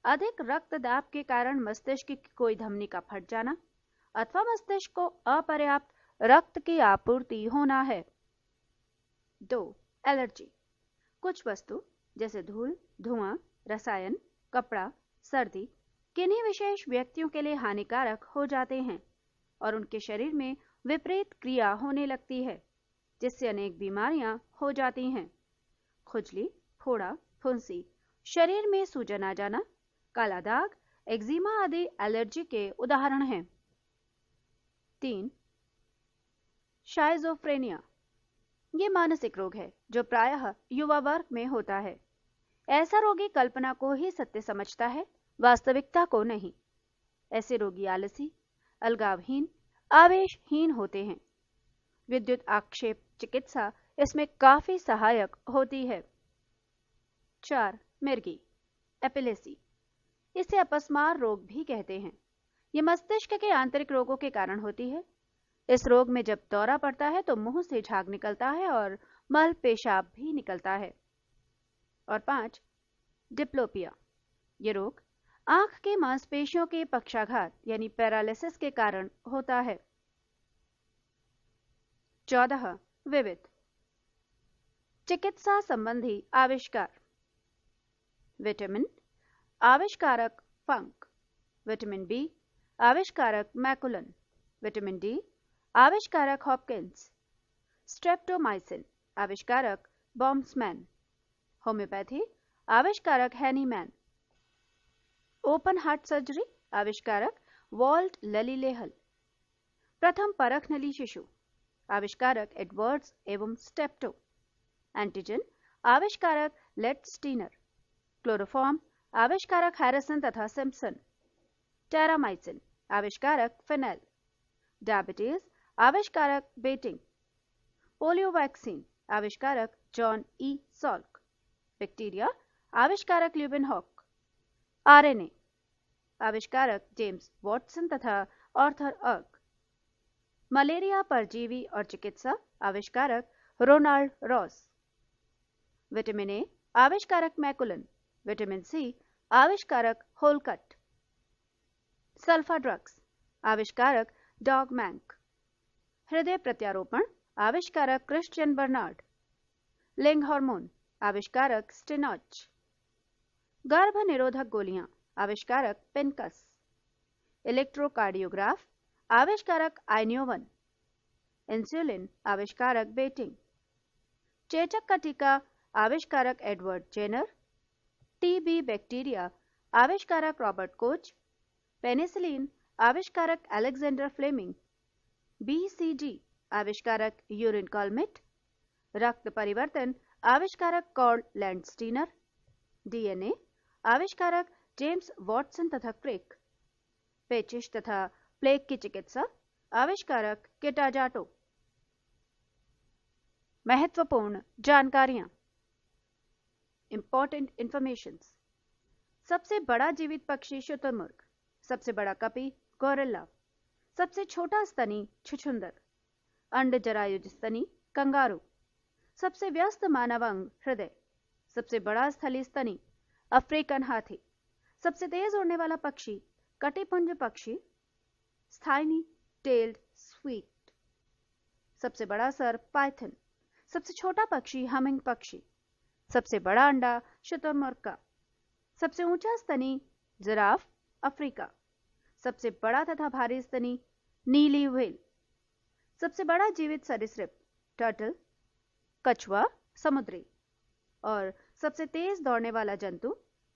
अधिक रक्तदाब के कारण मस्तिष्क की कोई धमनी का फट जाना अथवा मस्तिष्क को अपर्याप्त रक्त की आपूर्ति होना है। 2, एलर्जी। कुछ वस्तु जैसे धूल, धुआं, रसायन, कपड़ा, सर्दी किन्हीं विशेष व्यक्तियों के लिए हानिकारक हो जाते हैं और उनके शरीर में विपरीत क्रिया होने लगती है, जिससे अनेक बीमारियां हो जाती हैं। खुजली, फोड़ा, फुंसी, शरीर में सूजन आ जाना, काला दाग, एक्जिमा आदि एलर्जी के उदाहरण हैं। 3, शाइज़ोफ्रेनिया। ये मानसिक रोग है जो प्रायः युवा वर्ग में होता है। ऐसा रोगी कल्पना को ही सत्य समझता है, वास्तविकता को नहीं। ऐसे रोगी आलसी, अलगावहीन, आवेशहीन होते हैं। विद्युत आक्षेप चिकित्सा इसमें काफी सहायक होती है। 4, मिर्गी, एपिलेसी। इसे अपस्मार रोग भी कहते हैं। यह मस्तिष्क के आंतरिक रोगों के कारण होती है। इस रोग में जब दौरा पड़ता है तो मुंह से झाग निकलता है और मल पेशाब भी निकलता है। और 5, डिप्लोपिया। ये रोग आंख के मांसपेशियों के पक्षाघात यानी पैरालिसिस के कारण होता है। 14, विविध चिकित्सा संबंधी आविष्कार। विटामिन आविष्कारक फंक, विटामिन बी आविष्कारक मैकुलन, विटामिन डी आविष्कारक हॉपकिंस, स्ट्रेप्टोमाइसिन आविष्कारक बॉम्समैन, होम्योपैथी आविष्कारक हैनीमैन, ओपन हार्ट सर्जरी आविष्कारक वॉल्ट ललीलेहल, प्रथम परख नली शिशु आविष्कारक एडवर्ड्स एवं स्टेप्टो, एंटीजन आविष्कारक लेटस्टीनर, क्लोरोफॉर्म आविष्कारक हैरिसन तथा सिम्पसन, टेरामाइसिन आविष्कारक फिनेल, डायबिटीज आविष्कारक बेटिंग, पोलियो वैक्सीन आविष्कारक जॉन ई सॉल्क, बैक्टीरिया आविष्कारक ल्यूबिनहॉक, आरएनए आविष्कारक जेम्स वॉटसन तथा आर्थर अर्क, मलेरिया परजीवी और चिकित्सा आविष्कारक रोनाल्ड रॉस, विटामिन ए आविष्कारक मैकुलन, विटामिन सी आविष्कारक होलकट, सल्फा ड्रग्स आविष्कारक डॉग मैंक, हृदय प्रत्यारोपण आविष्कारक क्रिश्चियन बर्नार्ड, लिंग हार्मोन आविष्कारक स्टेनॉच, गर्भ निरोधक गोलियां आविष्कारक पिनकस, इलेक्ट्रोकार्डियोग्राफ आविष्कारक आइनियोवन, इंसुलिन आविष्कारक बेटिंग, चेचक का टीका आविष्कारक एडवर्ड जेनर, टीबी बैक्टीरिया आविष्कारक रॉबर्ट कोच, पेनिसिलिन आविष्कारक अलेक्जेंडर फ्लेमिंग, बीसीजी आविष्कारक यूरिन कॉलमिट, रक्त परिवर्तन आविष्कारक कार्ल लैंडस्टीनर, डीएनए आविष्कारक जेम्स वॉटसन तथा क्रिक, पेचिश तथा प्लेग की चिकित्सा आविष्कारक किटाजाटो। महत्वपूर्ण जानकारियां, इंपॉर्टेंट इंफॉर्मेशंस। सबसे बड़ा जीवित पक्षी शुतुरमुर्ग, सबसे बड़ा कपी गोरिल्ला, सबसे छोटा स्तनी छुछुंदर, अंड जरायुज स्तनी कंगारू, सबसे व्यस्त मानव अंग हृदय, सबसे बड़ा स्थली स्तनी अफ्रीकन हाथी, सबसे तेज उड़ने वाला पक्षी कटिपुंज पक्षी स्थानी टेल्ड स्वीट, सबसे बड़ा सर्प पाइथन, सबसे छोटा पक्षी हमिंग पक्षी, सबसे बड़ा अंडा शुतुरमुर्ग का, सबसे ऊंचा स्तनी जिराफ अफ्रीका, सबसे बड़ा तथा भारी स्तनी नीली व्हेल, सबसे बड़ा जीवित सरीसृप टर्टल कछुआ समुद्री, और सबसे तेज दौड़ने वाला जंतु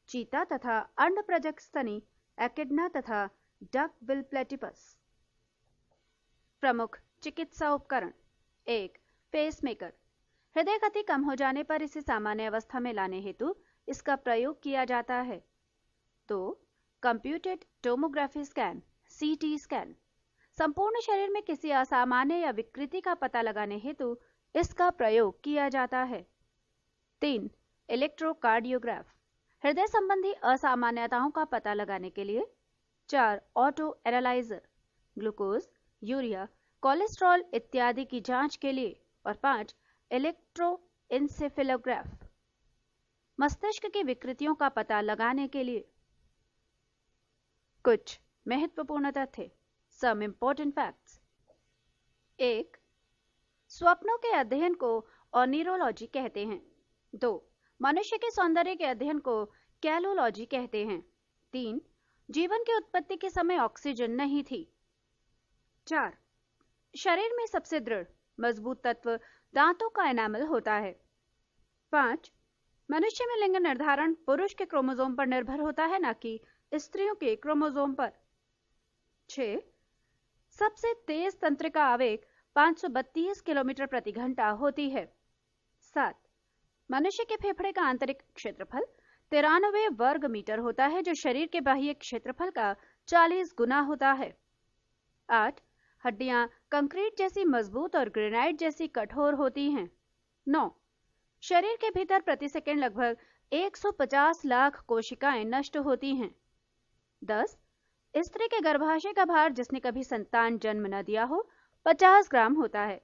चीता तथा अंड प्रजक स्तनी एकिडना तथा डक बिल प्लेटिपस। प्रमुख चिकित्सा उपकरण। 1. पेसमेकर। हृदय गति कम हो जाने पर इसे सामान्य अवस्था में लाने हेतु इसका प्रयोग किया जाता है। 2. Computed tomography scan CT scan. संपूर्ण शरीर में किसी असामान्य या विकृति का पता लगाने हेतु इसका प्रयोग किया जाता है। 3. इलेक्ट्रोकार्डियोग्राफ। हृदय संबंधी असामान्यताओं का पता लगाने के लिए। 4. Auto analyser. Glucose, urea, cholesterol इत्यादि की जांच के लिए। और 5. इलेक्ट्रोइंसेफेलोग्राफ। मस्तिष्क की विकृतियों का पता लगाने के लिए। कुछ महत्वपूर्ण तथ्य, सम इंपॉर्टेंट फैक्ट्स। 1. स्वप्नों के अध्ययन को ओनिरोलॉजी कहते हैं। 2. मनुष्य के सौंदर्य के अध्ययन को कैलोलॉजी कहते हैं। 3. जीवन की उत्पत्ति के समय ऑक्सीजन नहीं थी। 4. शरीर में सबसे दृढ़ मजबूत तत्व दांतों का एनामल होता है। 5. मनुष्य में लिंग निर्धारण पुरुष के क्रोमोसोम पर निर्भर होता है, न कि स्त्रियों के क्रोमोसोम पर। 6. सबसे तेज तंत्रिका आवेग 532 किलोमीटर प्रति घंटा होती है। 7. मनुष्य के फेफड़े का आंतरिक क्षेत्रफल 93 वर्ग मीटर होता है, जो शरीर के बाह्य क्षेत्रफल का 40 गुना होता है। 8. हड्डियां कंक्रीट जैसी मजबूत और ग्रेनाइट जैसी कठोर होती हैं। 9. शरीर के भीतर प्रति सेकंड लगभग 150 लाख कोशिकाएं नष्ट होती हैं। 10. स्त्री के गर्भाशय का भार जिसने कभी संतान जन्म न दिया हो 50 ग्राम होता है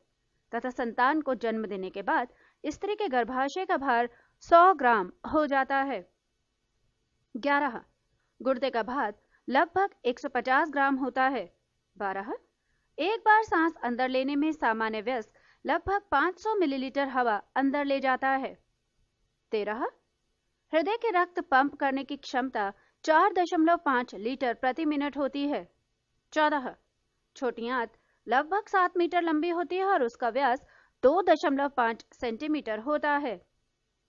तथा संतान को जन्म देने के बाद स्त्री के गर्भाशय का भार 100 ग्राम हो जाता है। 11. गुर्दे का भार लगभग 150 ग्राम होता है। 12. एक बार सांस अंदर लेने में सामान्य वयस्क लगभग 500 मिलीलीटर हवा अंदर ले जाता है। 13. हृदय के रक्त पंप करने की क्षमता 4.5 लीटर प्रति मिनट होती है। 14. छोटी आंत लगभग 7 मीटर लंबी होती है और उसका व्यास 2.5 सेंटीमीटर होता है।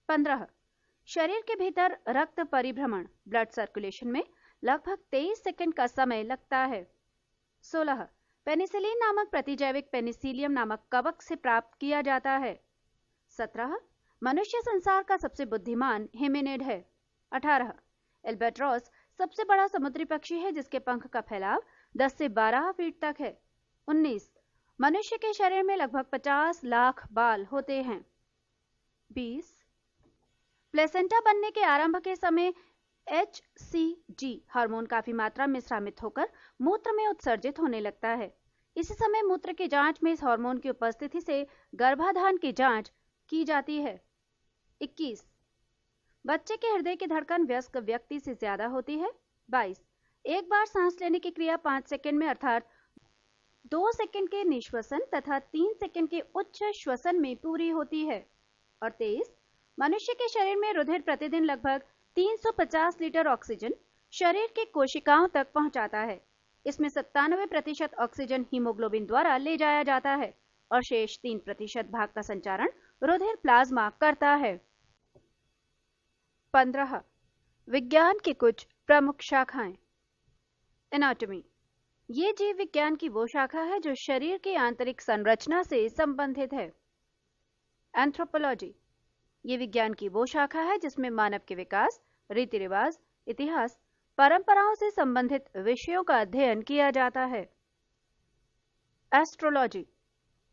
15. शरीर के भीतर रक्त परिभ्रमण ब्लड सर्कुलेशन में लगभग 23 सेकंड का समय लगता है। 16. पेनिसिलिन नामक प्रतिजैविक पेनिसिलियम नामक कवक से प्राप्त किया जाता है। 17. मनुष्य संसार का सबसे बुद्धिमान हिमिनिड है। 18. एल्बाट्रॉस सबसे बड़ा समुद्री पक्षी है जिसके पंख का फैलाव 10 से 12 फीट तक है। 19. मनुष्य के शरीर में लगभग 50 लाख बाल होते हैं। 20. प्लेसेंटा बनने के आरंभ के समय HCG हार्मोन काफी मात्रा में स्रावित होकर मूत्र में उत्सर्जित होने लगता है। इसी समय मूत्र की जांच में इस हार्मोन की उपस्थिति से गर्भाधान की जांच की जाती है। 21. बच्चे के हृदय की धड़कन वयस्क व्यक्ति से ज्यादा होती है। 22. एक बार सांस लेने की क्रिया 5 सेकंड में अर्थात 2 सेकंड के निश्वसन तथा 3 सेकंड के उच्च श्वसन में पूरी होती है। और 23. मनुष्य के शरीर में रुधिर प्रतिदिन लगभग 350 लीटर ऑक्सीजन शरीर के कोशिकाओं तक पहुंचाता है। इसमें 97% ऑक्सीजन हीमोग्लोबिन द्वारा ले जाया जाता है और शेष 3% भाग का संचारण रुधिर प्लाज्मा करता है। 15. विज्ञान की कुछ प्रमुख शाखाएं। एनाटॉमी ये जीव विज्ञान की वो शाखा है जो शरीर की आंतरिक संरचना से संबंधित है। एंथ्रोपोलॉजी ये विज्ञान की वो शाखा है जिसमें मानव के विकास, रीति रिवाज, इतिहास, परंपराओं से संबंधित विषयों का अध्ययन किया जाता है। एस्ट्रोलॉजी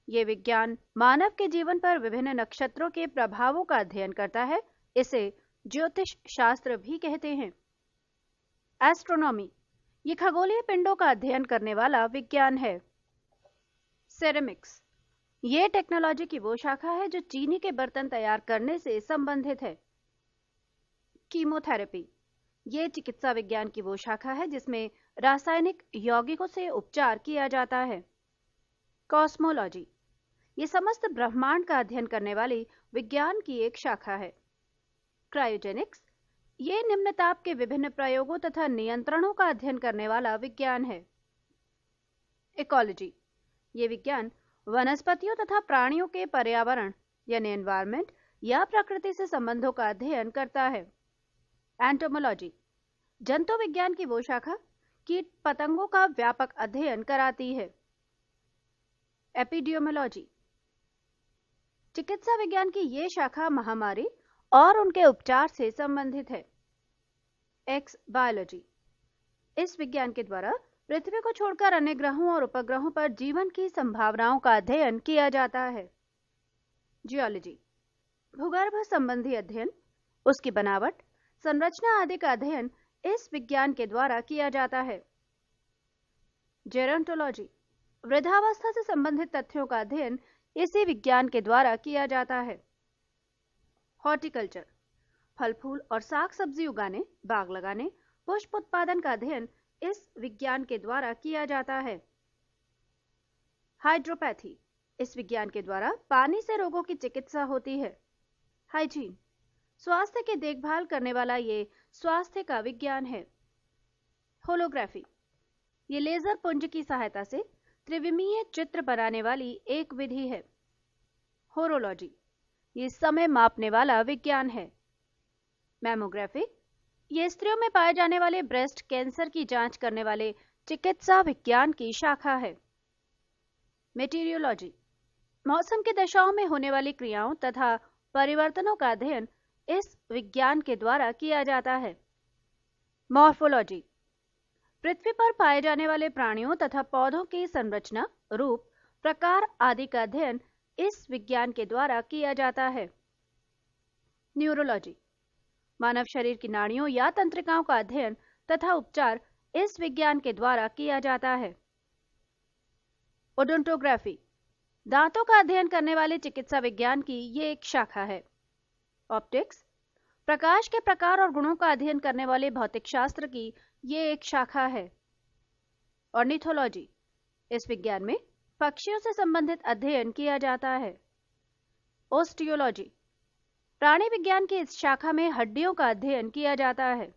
ये विज्ञान मानव के जीवन पर विभिन्न नक्षत्रों के प्रभावों का अध्ययन करता है। इसे ज्योतिष शास्त्र भी कहते हैं। एस्ट्रोनॉमी ये खगोलीय पिंडों का अध्ययन करने वाला विज्ञान है। सेरेमिक्स ये टेक्नोलॉजी की वो शाखा है जो चीनी के बर्तन तैयार करने से संबंधित है। कीमोथेरेपी ये चिकित्सा विज्ञान की वो शाखा है जिसमें रासायनिक यौगिकों से उपचार किया जाता है। कॉस्मोलॉजी ये समस्त ब्रह्मांड का अध्ययन करने वाली विज्ञान की एक शाखा है। क्रायोजेनिक्स ये निम्न ताप के विभिन्न प्रयोगों तथा नियंत्रणों का अध्ययन करने वाला विज्ञान है। इकोलॉजी ये विज्ञान वनस्पतियों तथा प्राणियों के पर्यावरण यानी एनवायरनमेंट या प्रकृति से संबंधों का अध्ययन करता है। एंटोमोलॉजी जंतु विज्ञान की वो शाखा कीट पतंगों का व्यापक अध्ययन कराती है। एपिडियोमोलॉजी चिकित्सा विज्ञान की ये शाखा महामारी और उनके उपचार से संबंधित है। एक्स बायोलॉजी इस विज्ञान के द्वारा पृथ्वी को छोड़कर अन्य ग्रहों और उपग्रहों पर जीवन की संभावनाओं का अध्ययन किया जाता है। जियोलॉजी भूगर्भ संबंधी अध्ययन, उसकी बनावट, संरचना आदि का अध्ययन इस विज्ञान के द्वारा किया जाता है। जेरोंटोलॉजी वृद्धावस्था से संबंधित तथ्यों का अध्ययन इसी विज्ञान के द्वारा किया जाता है। हॉर्टिकल्चर फल फूल और साग सब्जी उगाने, बाग लगाने, पुष्प उत्पादन का अध्ययन इस विज्ञान के द्वारा किया जाता है। हाइड्रोपैथी इस विज्ञान के द्वारा पानी से रोगों की चिकित्सा होती है। हाइजीन स्वास्थ्य की देखभाल करने वाला ये स्वास्थ्य का विज्ञान है। होलोग्राफी ये लेजर पुंज की सहायता से त्रिविमीय चित्र बनाने वाली एक विधि है। होरोलॉजी ये समय मापने वाला विज्ञान है। मैमोग्राफी ये स्त्रियों में पाए जाने वाले ब्रेस्ट कैंसर की जांच करने वाले चिकित्सा विज्ञान की शाखा है। मेटीरियोलॉजी मौसम की दशाओं में होने वाली क्रियाओं तथा परिवर्तनों का अध्ययन इस विज्ञान के द्वारा किया जाता है। मॉर्फोलॉजी पृथ्वी पर पाए जाने वाले प्राणियों तथा पौधों की संरचना, रूप, प्रकार आदि का अध्ययन इस विज्ञान के द्वारा किया जाता है। न्यूरोलॉजी मानव शरीर की नाड़ियों या तंत्रिकाओं का अध्ययन तथा उपचार इस विज्ञान के द्वारा किया जाता है। ओडोंटोग्राफी, दांतों का अध्ययन करने वाले चिकित्सा विज्ञान की ये एक शाखा है। ऑप्टिक्स, प्रकाश के प्रकार और गुणों का अध्ययन करने वाले भौतिक शास्त्र की ये एक शाखा है। ऑर्निथोलॉजी, इस विज्ञान में पक्षियों से संबंधित अध्ययन किया जाता है। ओस्टियोलॉजी, प्राणी विज्ञान की इस शाखा में हड्डियों का अध्ययन किया जाता है।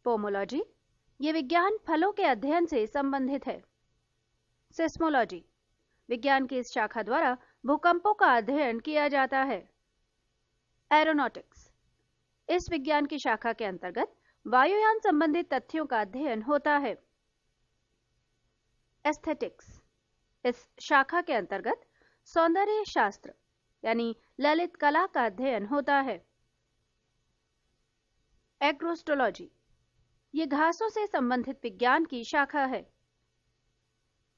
पोमोलॉजी, ये विज्ञान फलों के अध्ययन से संबंधित है। सिस्मोलॉजी, विज्ञान की इस शाखा द्वारा भूकंपों का अध्ययन किया जाता है। एरोनॉटिक्स, इस विज्ञान की शाखा के अंतर्गत वायुयान संबंधित तथ्यों का अध्ययन होता है। एस्थेटिक्स, इस शाखा के अंतर्गत सौंदर्य शास्त्र यानी ललित कला का अध्ययन होता है। एग्रोस्टोलॉजी, ये घासों से संबंधित विज्ञान की शाखा है।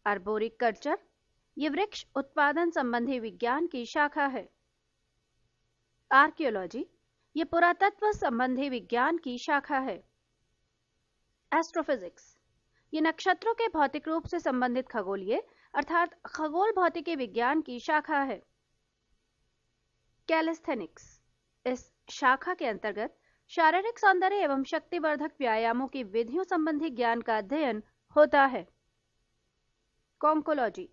आर्बोरिकल्चर, ये वृक्ष उत्पादन संबंधी विज्ञान की शाखा है। आर्कियोलॉजी, ये पुरातत्व संबंधी विज्ञान की शाखा है। एस्ट्रोफिजिक्स, ये नक्षत्रों के भौतिक रूप से संबंधित खगोलीय अर्थात खगोल भौतिकी विज्ञान की शाखा है। कैलिस्थेनिक्स, इस शाखा के अंतर्गत शारीरिक सौंदर्य एवं शक्तिवर्धक व्यायामों की विधियों संबंधी ज्ञान का अध्ययन होता है। कॉन्कोलॉजी,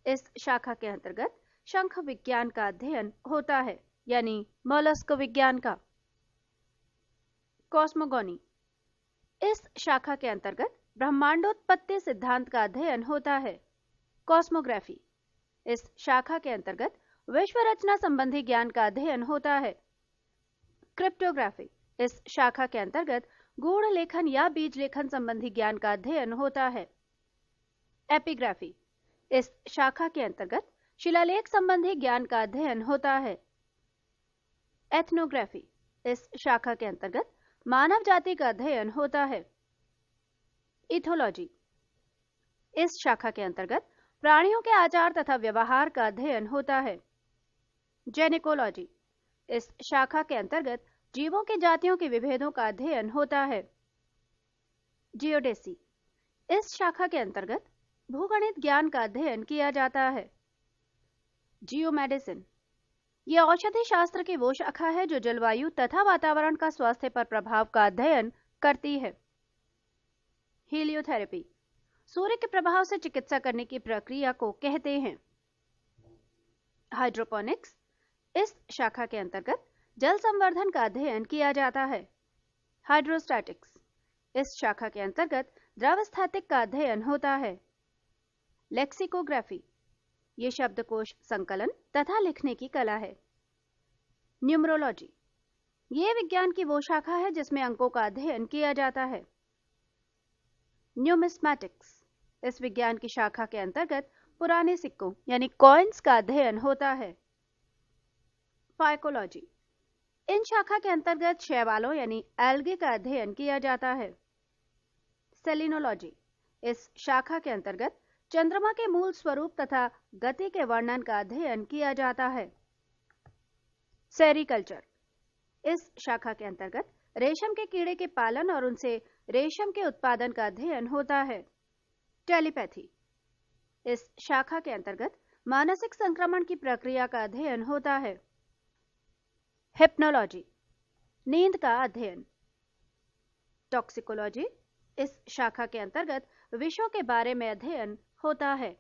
इस शाखा के अंतर्गत शंख विज्ञान का अध्ययन होता है यानी मोलस्क विज्ञान का। कॉस्मोगोनी, इस शाखा के अंतर्गत ब्रह्मांडोत्पत्ति सिद्धांत का अध्ययन होता है। कॉस्मोग्राफी, इस शाखा के अंतर्गत विश्व रचना संबंधी ज्ञान का अध्ययन होता है। क्रिप्टोग्राफी, इस शाखा के अंतर्गत गूढ़ लेखन या बीज लेखन संबंधी ज्ञान का अध्ययन होता है। एपिग्राफी, इस शाखा के अंतर्गत शिलालेख संबंधी ज्ञान का अध्ययन होता है। एथनोग्राफी, इस शाखा के अंतर्गत मानव जाति का अध्ययन होता है। इथोलॉजी, इस शाखा के अंतर्गत प्राणियों के आचार तथा व्यवहार का अध्ययन होता है। जेनेकोलॉजी, इस शाखा के अंतर्गत जीवों की जातियों के विभेदों का अध्ययन होता है। जियोडेसी, इस शाखा के अंतर्गत भूगणित ज्ञान का अध्ययन किया जाता है। जियोमेडिसिन, यह औषधि शास्त्र की वो शाखा है जो जलवायु तथा वातावरण का स्वास्थ्य पर प्रभाव का अध्ययन करती है। हीलियोथेरेपी, सूर्य के प्रभाव से चिकित्सा करने की प्रक्रिया को कहते हैं। हाइड्रोपोनिक्स, इस शाखा के अंतर्गत जल संवर्धन का अध्ययन किया जाता है। हाइड्रोस्टैटिक्स, इस शाखा के अंतर्गत द्रवस्थैतिक का अध्ययन होता है। लेक्सिकोग्राफी, ये शब्दकोश संकलन तथा लिखने की कला है। न्यूमरोलॉजी, ये विज्ञान की वो शाखा है जिसमें अंकों का अध्ययन किया जाता है। न्यूमिस्मैटिक्स, इस विज्ञान की शाखा के अंतर्गत पुराने सिक्कों यानी कॉइन्स का अध्ययन होता है। फाइकोलॉजी, इन शाखा के अंतर्गत शैवालों यानी एल्गे का अध्ययन किया जाता है। सेलिनोलॉजी, इस शाखा के अंतर्गत चंद्रमा के मूल स्वरूप तथा गति के वर्णन का अध्ययन किया जाता है। सेरीकल्चर, इस शाखा के अंतर्गत रेशम के कीड़े के पालन और उनसे रेशम के उत्पादन का अध्ययन होता है। टेलीपैथी, इस शाखा के अंतर्गत मानसिक संक्रमण की प्रक्रिया का अध्ययन होता है। हिप्नोलॉजी, नींद का अध्ययन। टॉक्सिकोलॉजी, इस शाखा के अंतर्गत विषयों के बारे में अध्ययन होता है।